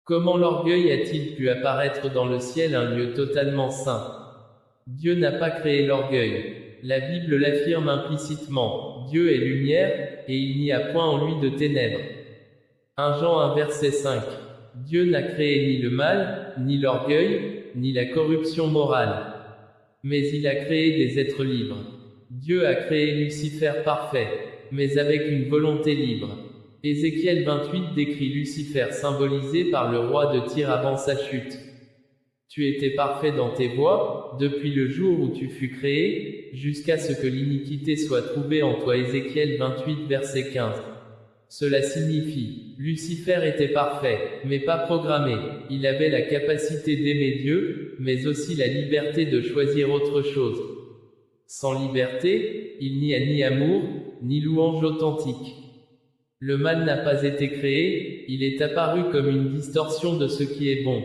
Comment l'orgueil a-t-il pu apparaître dans le ciel, un lieu totalement saint? Dieu n'a pas créé l'orgueil. La Bible l'affirme implicitement. Dieu est lumière, et il n'y a point en lui de ténèbres. 1 Jean 1 verset 5. Dieu n'a créé ni le mal, ni l'orgueil, ni la corruption morale. Mais il a créé des êtres libres. Dieu a créé Lucifer parfait, mais avec une volonté libre. Ézéchiel 28 décrit Lucifer symbolisé par le roi de Tyr avant sa chute. Tu étais parfait dans tes voies, depuis le jour où tu fus créé, jusqu'à ce que l'iniquité soit trouvée en toi. Ézéchiel 28 verset 15. Cela signifie, Lucifer était parfait, mais pas programmé. Il avait la capacité d'aimer Dieu, mais aussi la liberté de choisir autre chose. Sans liberté, il n'y a ni amour, ni louange authentique. Le mal n'a pas été créé, il est apparu comme une distorsion de ce qui est bon.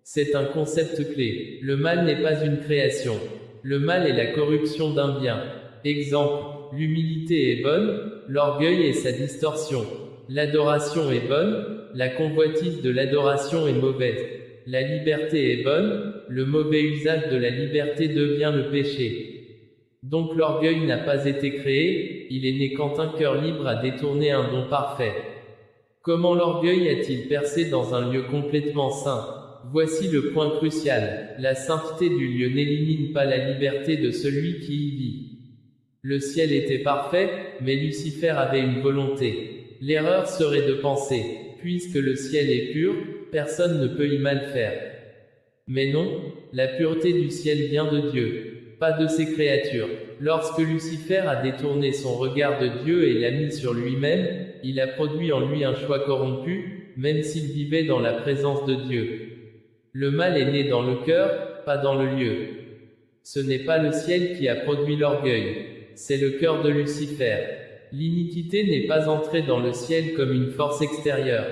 C'est un concept clé. Le mal n'est pas une création. Le mal est la corruption d'un bien. Exemple, l'humilité est bonne, l'orgueil est sa distorsion. L'adoration est bonne, la convoitise de l'adoration est mauvaise. La liberté est bonne, le mauvais usage de la liberté devient le péché. Donc l'orgueil n'a pas été créé, il est né quand un cœur libre a détourné un don parfait. Comment l'orgueil a-t-il percé dans un lieu complètement saint? Voici le point crucial. La sainteté du lieu n'élimine pas la liberté de celui qui y vit. Le ciel était parfait, mais Lucifer avait une volonté. L'erreur serait de penser, puisque le ciel est pur, personne ne peut y mal faire. Mais non, la pureté du ciel vient de Dieu, pas de ses créatures. Lorsque Lucifer a détourné son regard de Dieu et l'a mis sur lui-même, il a produit en lui un choix corrompu, même s'il vivait dans la présence de Dieu. Le mal est né dans le cœur, pas dans le lieu. Ce n'est pas le ciel qui a produit l'orgueil, c'est le cœur de Lucifer. L'iniquité n'est pas entrée dans le ciel comme une force extérieure.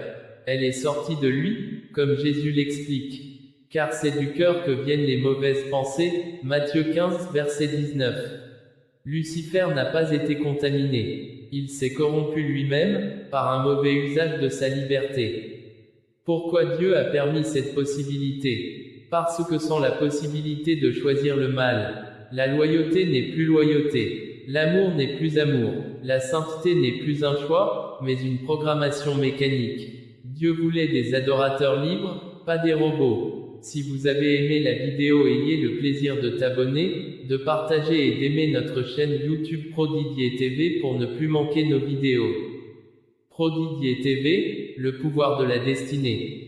Elle est sortie de lui, comme Jésus l'explique. Car c'est du cœur que viennent les mauvaises pensées, Matthieu 15 verset 19. Lucifer n'a pas été contaminé. Il s'est corrompu lui-même, par un mauvais usage de sa liberté. Pourquoi Dieu a permis cette possibilité? Parce que sans la possibilité de choisir le mal, la loyauté n'est plus loyauté, l'amour n'est plus amour, la sainteté n'est plus un choix, mais une programmation mécanique. Dieu voulait des adorateurs libres, pas des robots. Si vous avez aimé la vidéo, ayez le plaisir de t'abonner, de partager et d'aimer notre chaîne YouTube Prodidier TV pour ne plus manquer nos vidéos. Prodidier TV, le pouvoir de la destinée.